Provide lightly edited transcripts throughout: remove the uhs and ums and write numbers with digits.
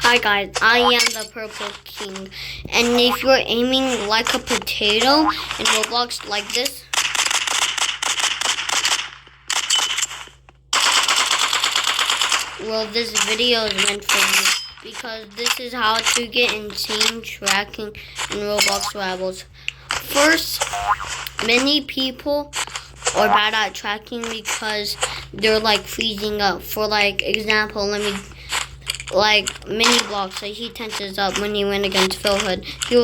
Hi guys, I am the Purple King, and if you're aiming like a potato in Roblox like this, well, this video is meant for you, because this is how to get insane tracking in Roblox Rivals. First, many people are bad at tracking because they're like freezing up. For like example, like mini blocks, like he tenses up when he went against Phil Hood. He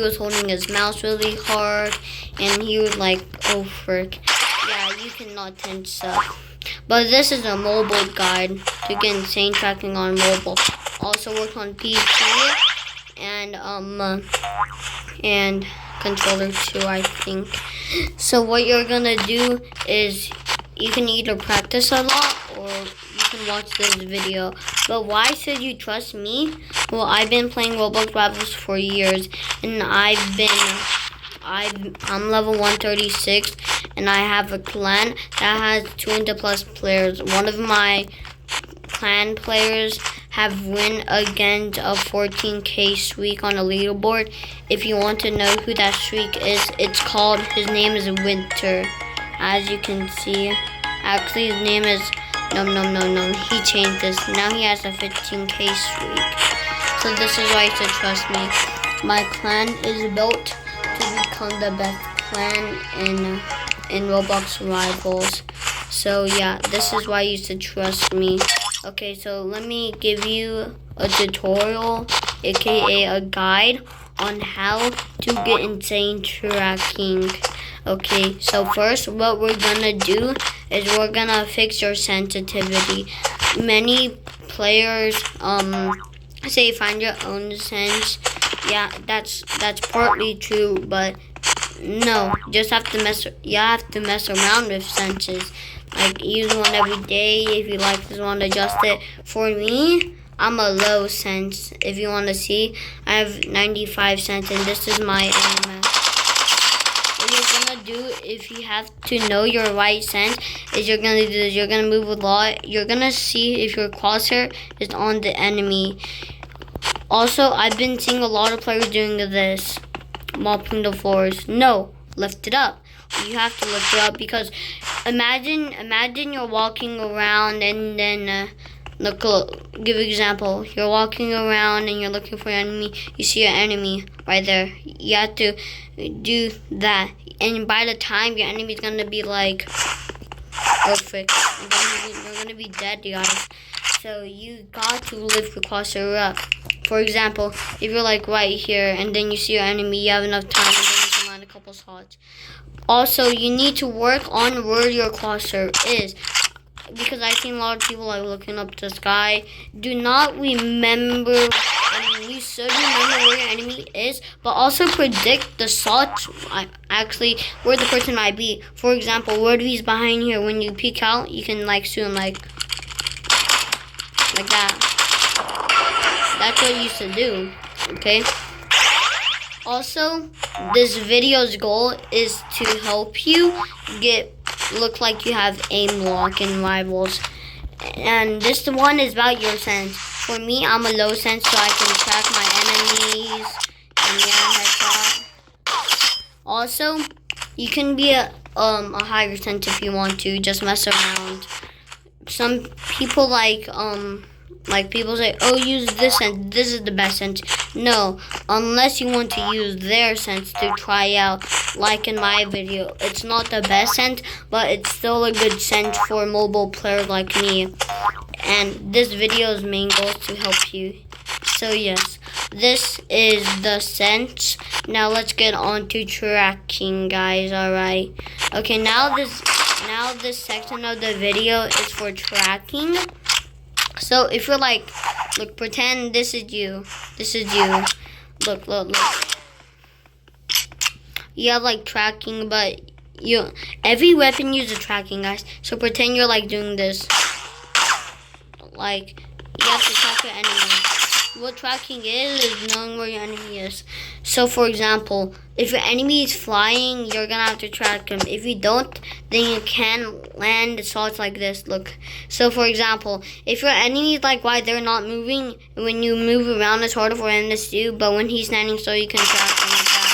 was holding his mouse really hard, and he was like, oh frick. Yeah, you cannot tense up. But this is a mobile guide to get insane tracking on mobile. Also work on PC and controller too, I think. So what you're gonna do is you can either practice a lot or you can watch this video. But why should you trust me? Well, I've been playing Roblox Rivals for years, and I'm level 136, and I have a clan that has 200 plus players. One of my clan players have win against a 14k streak on a leaderboard. If you want to know who that streak is, his name is Winter. As you can see, actually his name is, no, he changed this. Now he has a 15k streak. So this is why you should trust me. My clan is built to become the best clan in Roblox Rivals. So yeah, this is why you should trust me. Okay, so let me give you a tutorial, aka a guide on how to get insane tracking. Okay, so first what we're gonna do is we're gonna fix your sensitivity. Many players say find your own sense. Yeah, that's partly true, but no, you have to mess around with senses. Like use one every day. If you like this one, adjust it. For me, I'm a low sense. If you want to see, I have 95 cents, and this is my aim. What you're gonna do if you have to know your right sense is you're gonna do this. You're gonna move a lot. You're gonna see if your crosshair is on the enemy. Also, I've been seeing a lot of players doing this, mopping the floors. No, lift it up. You have to lift it up because imagine you're walking around and then give an example. You're walking around and you're looking for your enemy. You see your enemy right there. You have to do that, and by the time your enemy's gonna be like, perfect, you're gonna be dead, guys. So you got to lift your crosshair up. For example, if you're like right here and then you see your enemy, you have enough time and then you can land a couple shots. Also, you need to work on where your crosshair is, because I've seen a lot of people like looking up the sky. Do not remember, you should remember where your enemy is, but also predict the shots, actually, where the person might be. For example, where he's behind here, when you peek out, you can like shoot him like that. That's what you should do, okay? Also, this video's goal is to help you look like you have aim lock in Rivals. And this one is about your sense. For me, I'm a low sense, so I can track my enemies. And yeah, headshot. Also, you can be a higher sense if you want to. Just mess around. Some people like people say, oh, use this sense, this is the best sense. No, unless you want to use their sense to try out, like in my video. It's not the best sense, but it's still a good sense for a mobile player like me. And this video's main goal is to help you. So yes, this is the sense. Now let's get on to tracking, guys, alright? Okay, now this section of the video is for tracking. So if you're like, look, pretend this is you. Look. You have like tracking, but every weapon uses tracking, guys. So pretend you're like doing this. Like, you have to track your enemy. What tracking is knowing where your enemy is. So for example, if your enemy is flying, you're gonna have to track him. If you don't, then you can land salts like this. Look. So for example, if your enemy is like why they're not moving, when you move around, it's harder for him to see. But when he's standing still, you can track him like that.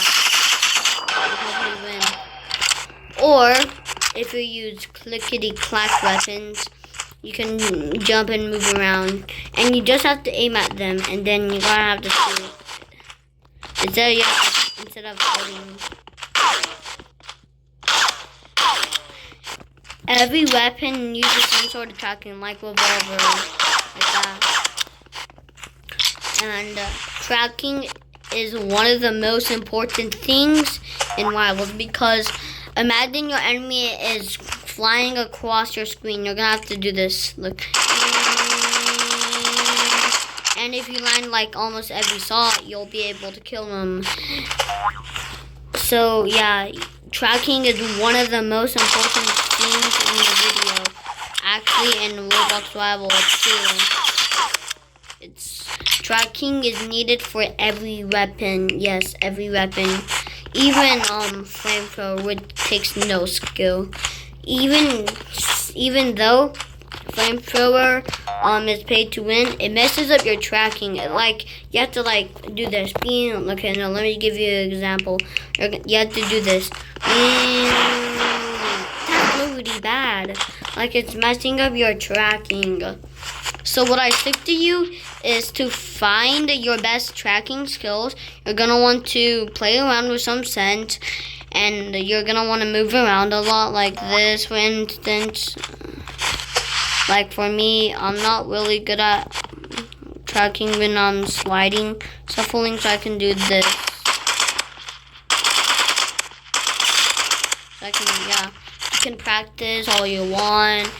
Or if you use clickety clack weapons, you can jump and move around, and you just have to aim at them, and then you gotta have to shoot. Instead of shooting. Every weapon uses some sort of tracking, like revolver, like that. And tracking is one of the most important things in Rivals, because imagine your enemy is flying across your screen. You're gonna have to do this. Look. And if you land like almost every shot, you'll be able to kill them. So yeah, tracking is one of the most important things in the video. Actually, in Roblox Rivals too. Tracking is needed for every weapon. Yes, every weapon. Even flamethrower, which takes no skill. Even though flamethrower is paid to win, it messes up your tracking. Like you have to like do this. Okay, no, let me give you an example. You have to do this. That's really bad. Like it's messing up your tracking. So what I stick to you is to find your best tracking skills. You're gonna want to play around with some scent, and you're gonna want to move around a lot, like this, for instance. Like for me, I'm not really good at tracking when I'm sliding, shuffling, so I can do this. So you can practice all you want,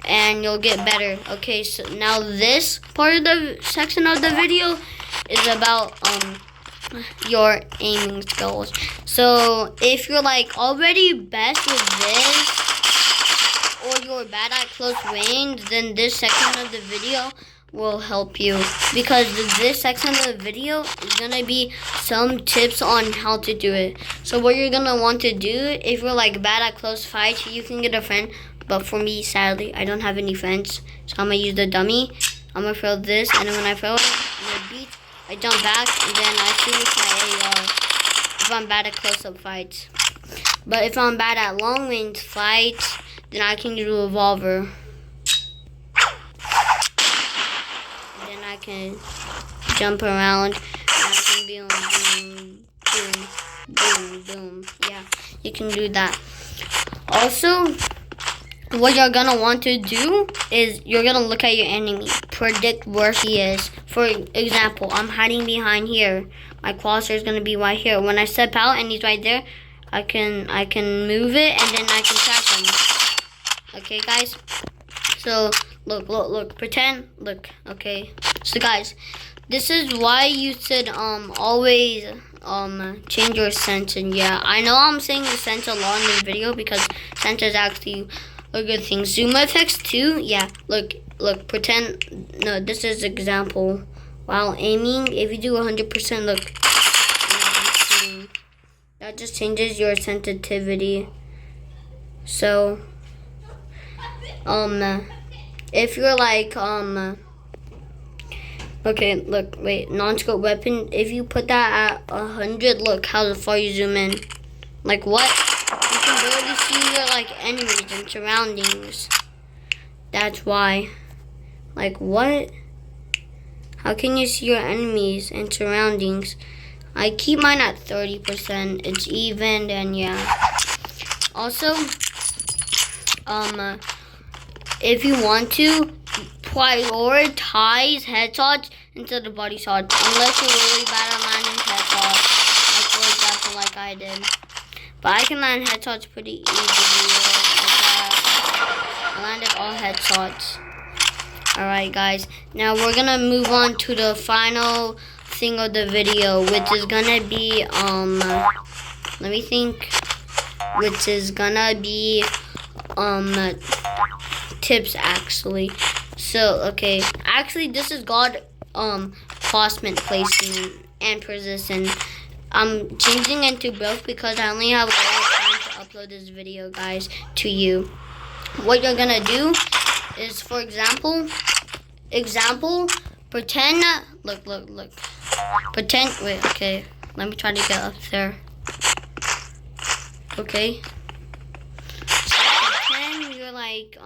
and you'll get better. Okay, so now this part of the section of the video is about your aiming skills. So if you're like already best with this, or you're bad at close range, then this section of the video will help you, because this section of the video is gonna be some tips on how to do it. So what you're gonna want to do, if you're like bad at close fights, you can get a friend. But for me, sadly, I don't have any friends, so I'm gonna use the dummy. I'm gonna throw this, and then when I throw it in the beat, I jump back, and then I shoot with my AR. If I'm bad at close-up fights, but if I'm bad at long-range fights, then I can use a revolver. And then I can jump around, and I can boom, boom, boom, boom, boom. Yeah, you can do that. Also, what you're gonna want to do is you're gonna look at your enemy, predict where he is. For example, I'm hiding behind here. My crosshair is gonna be right here. When I step out and he's right there, I can move it, and then I can track him. Okay, guys. So look, pretend. Look, okay. So guys, this is why you should always change your sense. And yeah, I know I'm saying the sense a lot in this video, because sense is actually a good thing. Zoom effects too. Yeah, look, pretend. No, this is example. While aiming, if you do 100%, look. That just changes your sensitivity. So, if you're like, okay, look, wait, non-scope weapon, if you put that at 100, look how far you zoom in. Like what? You can barely see your like enemies and surroundings. That's why. Like what? How can you see your enemies and surroundings? I keep mine at 30%. It's even, and yeah. Also, if you want to, prioritize headshots instead of body shots, unless you're really bad at landing headshots, like for example, like I did. But I can land headshots pretty easily, like that. I landed all headshots. Alright guys, now we're gonna move on to the final thing of the video, which is gonna be, let me think, which is gonna be, tips actually. So, okay, actually this is God, crossment placement and precision. I'm changing into both because I only have a little time to upload this video, guys, to you. What you're gonna do is, for example, pretend, look. Pretend, wait, okay. Let me try to get up there. Okay. So pretend you're like,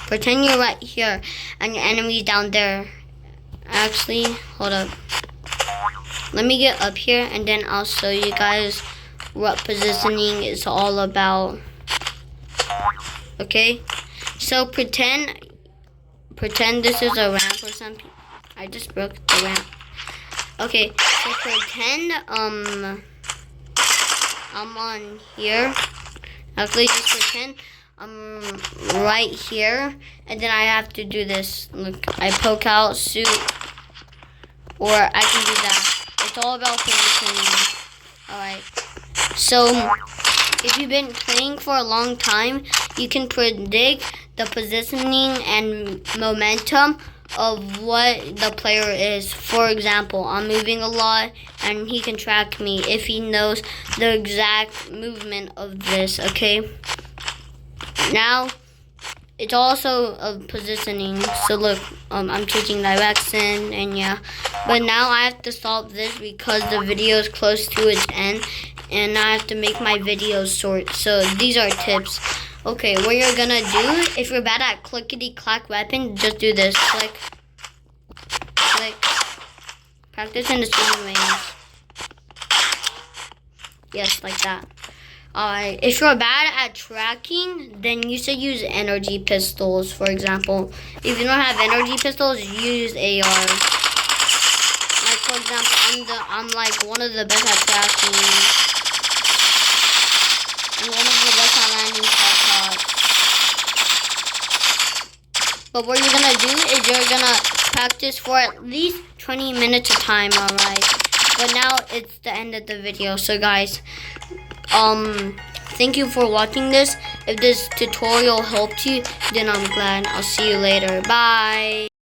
pretend you're right here and your enemy's down there. Actually, hold up. Let me get up here and then I'll show you guys what positioning is all about. Okay? So pretend this is a ramp or something. I just broke the ramp. Okay, so pretend I'm on here. Actually, just pretend I'm right here, and then I have to do this. Look, I poke out, shoot, or I can do that. It's all about positioning. Alright. So, if you've been playing for a long time, you can predict the positioning and momentum of what the player is. For example, I'm moving a lot and he can track me if he knows the exact movement of this, okay? Now, it's also a positioning. So look, I'm changing direction and yeah. But now I have to solve this because the video is close to its end and I have to make my videos short. So these are tips. Okay, what you're gonna do, if you're bad at clickety-clack weapon, just do this. Click. Practice in the shooting range. Yes, like that. Alright, if you're bad at tracking, then you should use energy pistols, for example. If you don't have energy pistols, use AR. Like, for example, I'm like one of the best at tracking. And one of the best at landing headshots. But what you're gonna do is you're gonna practice for at least 20 minutes of time, alright? But now it's the end of the video. So guys, thank you for watching this. If this tutorial helped you, then I'm glad. I'll see you later. Bye.